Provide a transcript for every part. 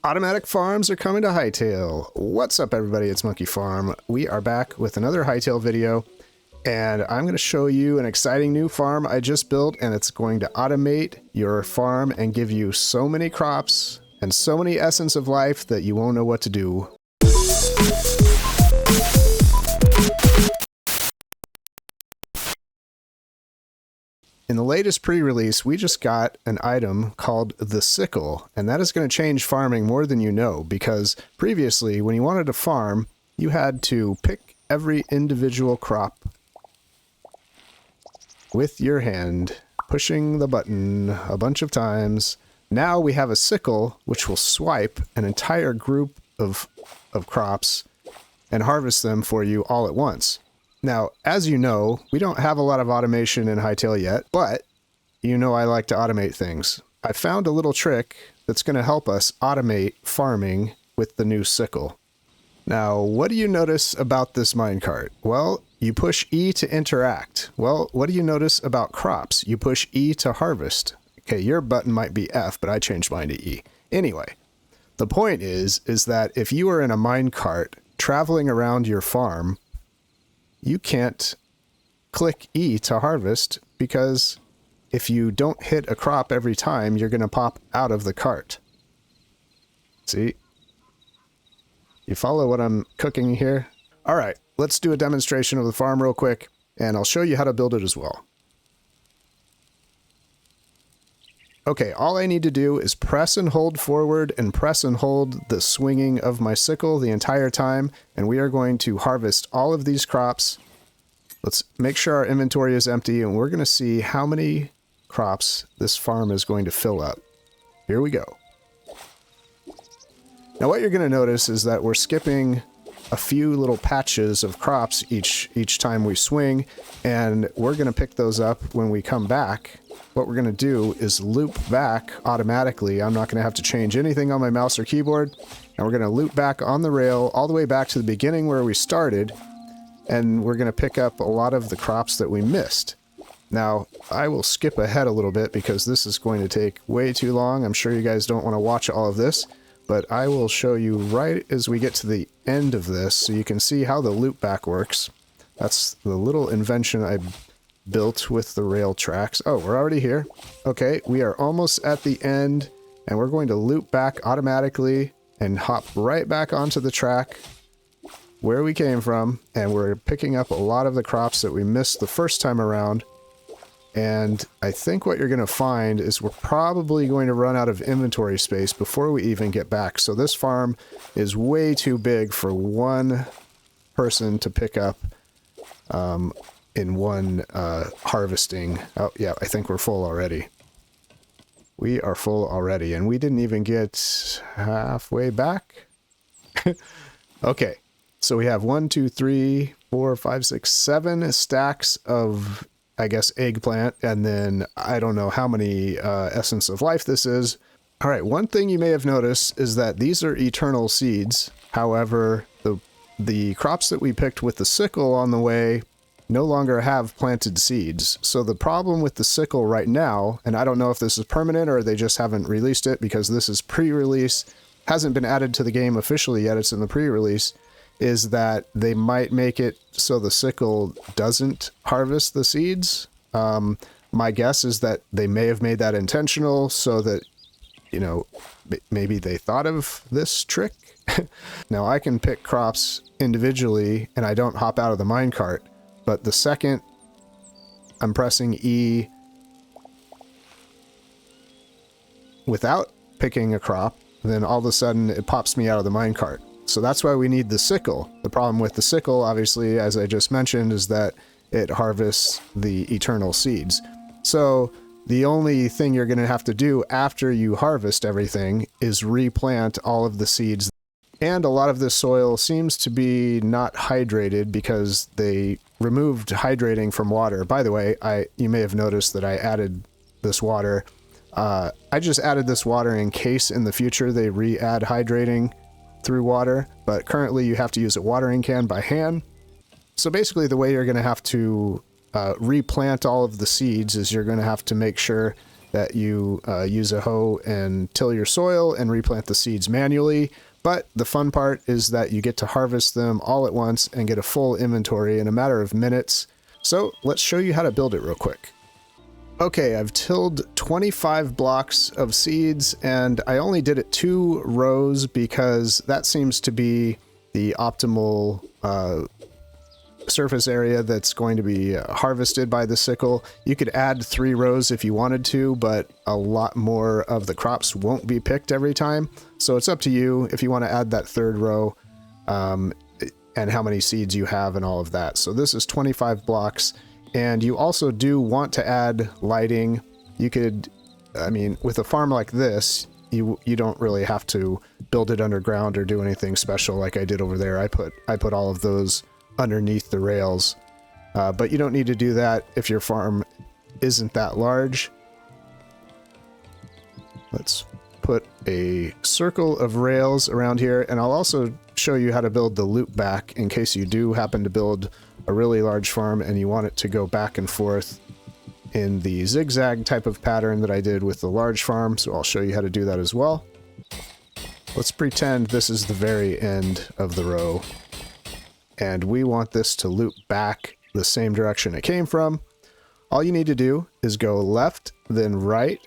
Automatic farms are coming to Hytale. What's up, everybody? It's Monkeyfarm. We are back with another Hytale video, and I'm going to show you an exciting new farm I just built, and it's going to automate your farm and give you so many crops and so many essence of life that you won't know what to do. In the latest pre-release, we just got an item called the sickle, and that is going to change farming more than you know, because previously, when you wanted to farm, you had to pick every individual crop with your hand, pushing the button a bunch of times. Now we have a sickle, which will swipe an entire group of crops and harvest them for you all at once. Now, as you know, we don't have a lot of automation in Hytale yet, but you know I like to automate things. I found a little trick that's going to help us automate farming with the new sickle. Now, what do you notice about this minecart? Well, you push E to interact. Well, what do you notice about crops? You push E to harvest. Okay, your button might be F, but I changed mine to E. Anyway, the point is that if you are in a minecart traveling around your farm, you can't click E to harvest, because if you don't hit a crop every time, you're going to pop out of the cart. See? You follow what I'm cooking here? All right, let's do a demonstration of the farm real quick, and I'll show you how to build it as well. Okay, all I need to do is press and hold forward and press and hold the swinging of my sickle the entire time, and we are going to harvest all of these crops. Let's make sure our inventory is empty, and we're going to see how many crops this farm is going to fill up. Here we go. Now what you're going to notice is that we're skipping a few little patches of crops each time we swing, and we're going to pick those up when we come back. What we're going to do is loop back automatically. I'm not going to have to change anything on my mouse or keyboard, and we're going to loop back on the rail all the way back to the beginning where we started, and we're going to pick up a lot of the crops that we missed. Now, I will skip ahead a little bit because this is going to take way too long. I'm sure you guys don't want to watch all of this, but I will show you right as we get to the end of this so you can see how the loop back works. That's the little invention I built with the rail tracks. Oh, we're already here. Okay, we are almost at the end, and we're going to loop back automatically and hop right back onto the track where we came from, and we're picking up a lot of the crops that we missed the first time around. And I think what you're going to find is we're probably going to run out of inventory space before we even get back. So this farm is way too big for one person to pick up in one harvesting. Oh yeah, I think we're full already. We are full already, and we didn't even get halfway back. Okay, so we have 1, 2, 3, 4, 5, 6, 7 stacks of, I guess, eggplant, and then I don't know how many essence of life this is. All right, one thing you may have noticed is that these are eternal seeds. However, the crops that we picked with the sickle on the way no longer have planted seeds. So the problem with the sickle right now, and I don't know if this is permanent or they just haven't released it because this is pre-release, hasn't been added to the game officially yet, it's in the pre-release, is that they might make it so the sickle doesn't harvest the seeds. My guess is that they may have made that intentional so that, you know, maybe they thought of this trick. Now I can pick crops individually and I don't hop out of the minecart. But the second I'm pressing E without picking a crop, then all of a sudden it pops me out of the minecart. So that's why we need the sickle. The problem with the sickle, obviously, as I just mentioned, is that it harvests the eternal seeds. So the only thing you're going to have to do after you harvest everything is replant all of the seeds. And a lot of this soil seems to be not hydrated because they removed hydrating from water. By the way, you may have noticed that I added this water. I just added this water in case in the future they re-add hydrating through water, but currently you have to use a watering can by hand. So basically the way you're going to have to replant all of the seeds is you're going to have to make sure that you use a hoe and till your soil and replant the seeds manually. But the fun part is that you get to harvest them all at once and get a full inventory in a matter of minutes. So let's show you how to build it real quick. Okay, I've tilled 25 blocks of seeds, and I only did it 2 rows because that seems to be the optimal surface area that's going to be harvested by the sickle. You could add 3 rows if you wanted to, but a lot more of the crops won't be picked every time. So it's up to you if you want to add that 3rd row and how many seeds you have and all of that. So this is 25 blocks. And you also do want to add lighting. You could, I mean, with a farm like this, you don't really have to build it underground or do anything special like I did over there. I put all of those underneath the rails. But you don't need to do that if your farm isn't that large. Let's put a circle of rails around here, and I'll also show you how to build the loop back in case you do happen to build a really large farm and you want it to go back and forth in the zigzag type of pattern that I did with the large farm. So I'll show you how to do that as well. Let's pretend this is the very end of the row, and we want this to loop back the same direction it came from. All you need to do is go left, then right.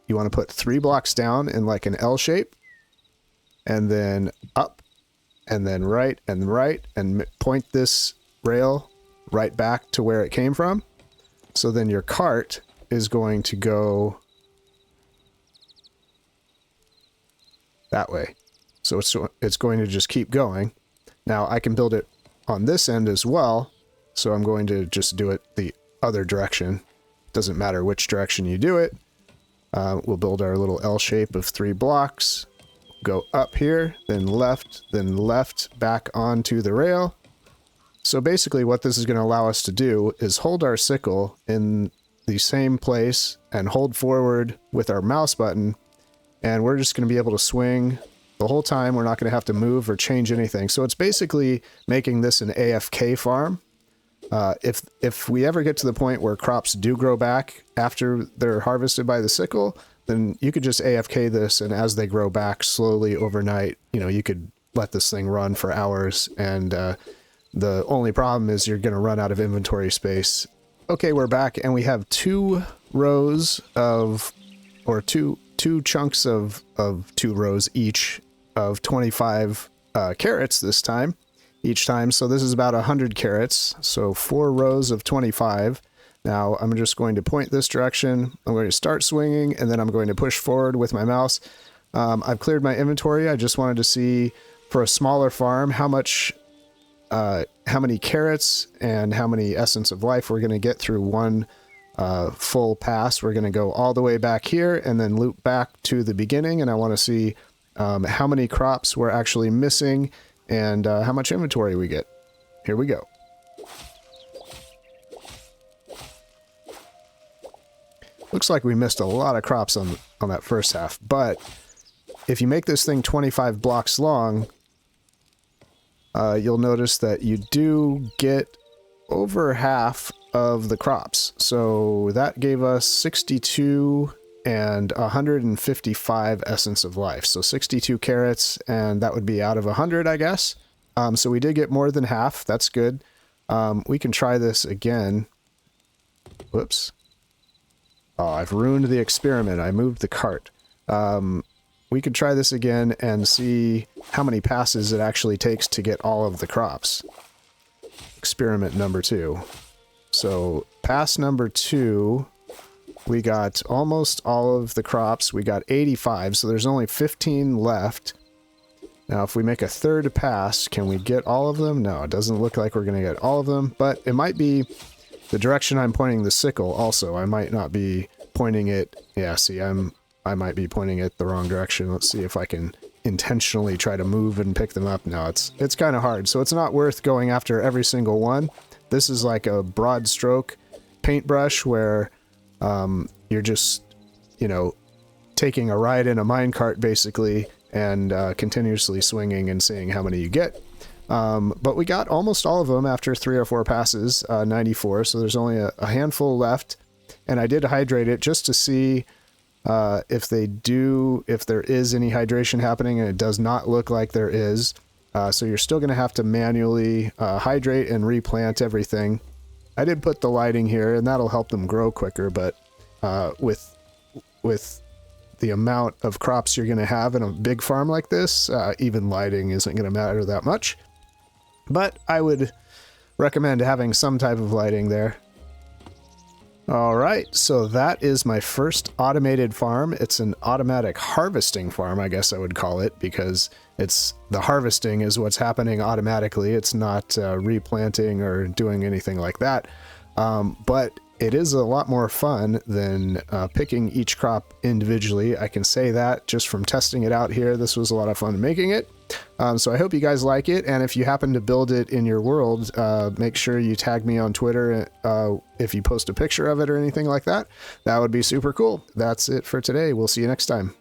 You want to put 3 blocks down in like an L shape, and then up, and then right, and point this rail right back to where it came from. So then your cart is going to go that way. So it's going to just keep going. Now I can build it on this end as well, so I'm going to just do it the other direction. Doesn't matter which direction you do it. We'll build our little L shape of 3 blocks. Go up here, then left, back onto the rail. So basically what this is going to allow us to do is hold our sickle in the same place and hold forward with our mouse button, and we're just going to be able to swing the whole time. We're not going to have to move or change anything. So it's basically making this an AFK farm. If we ever get to the point where crops do grow back after they're harvested by the sickle, then you could just AFK this, and as they grow back slowly overnight, you know, you could let this thing run for hours, and the only problem is you're going to run out of inventory space. Okay, we're back, and we have 2 rows of, or two chunks of 2 rows each of 25 carrots this time, each time. So this is about 100 carrots, so 4 rows of 25. Now I'm just going to point this direction. I'm going to start swinging, and then I'm going to push forward with my mouse. I've cleared my inventory. I just wanted to see for a smaller farm how many carrots and how many essence of life we're going to get through one full pass. We're going to go all the way back here and then loop back to the beginning, and I want to see how many crops we're actually missing and how much inventory we get. Here we go. Looks like we missed a lot of crops on that first half, but if you make this thing 25 blocks long, you'll notice that you do get over half of the crops. So that gave us 62 and 155 essence of life. So 62 carrots, and that would be out of 100, I guess. So we did get more than half. That's good. We can try this again. Whoops. Oh, I've ruined the experiment. I moved the cart. We could try this again and see how many passes it actually takes to get all of the crops. Experiment number 2. So pass number 2, we got almost all of the crops. We got 85, so there's only 15 left. Now, if we make a 3rd pass, can we get all of them? No, it doesn't look like we're going to get all of them, but it might be the direction I'm pointing the sickle also. I might not be pointing it... Yeah, see, I might be pointing it the wrong direction. Let's see if I can intentionally try to move and pick them up. No, it's kind of hard, so it's not worth going after every single one. This is like a broad stroke paintbrush where you're just, you know, taking a ride in a minecart basically, and continuously swinging and seeing how many you get. But we got almost all of them after 3 or 4 passes, 94, so there's only a handful left. and I did hydrate it just to see if there is any hydration happening, and it does not look like there is. So you're still going to have to manually hydrate and replant everything. I did put the lighting here, and that'll help them grow quicker, but with the amount of crops you're going to have in a big farm like this, even lighting isn't going to matter that much. But I would recommend having some type of lighting there. Alright, so that is my first automated farm. It's an automatic harvesting farm, I guess I would call it, because the harvesting is what's happening automatically. It's not replanting or doing anything like that. But it is a lot more fun than picking each crop individually. I can say that just from testing it out here. This was a lot of fun making it. So I hope you guys like it, and if you happen to build it in your world, make sure you tag me on Twitter if you post a picture of it or anything like that. That would be super cool. That's it for today. We'll see you next time.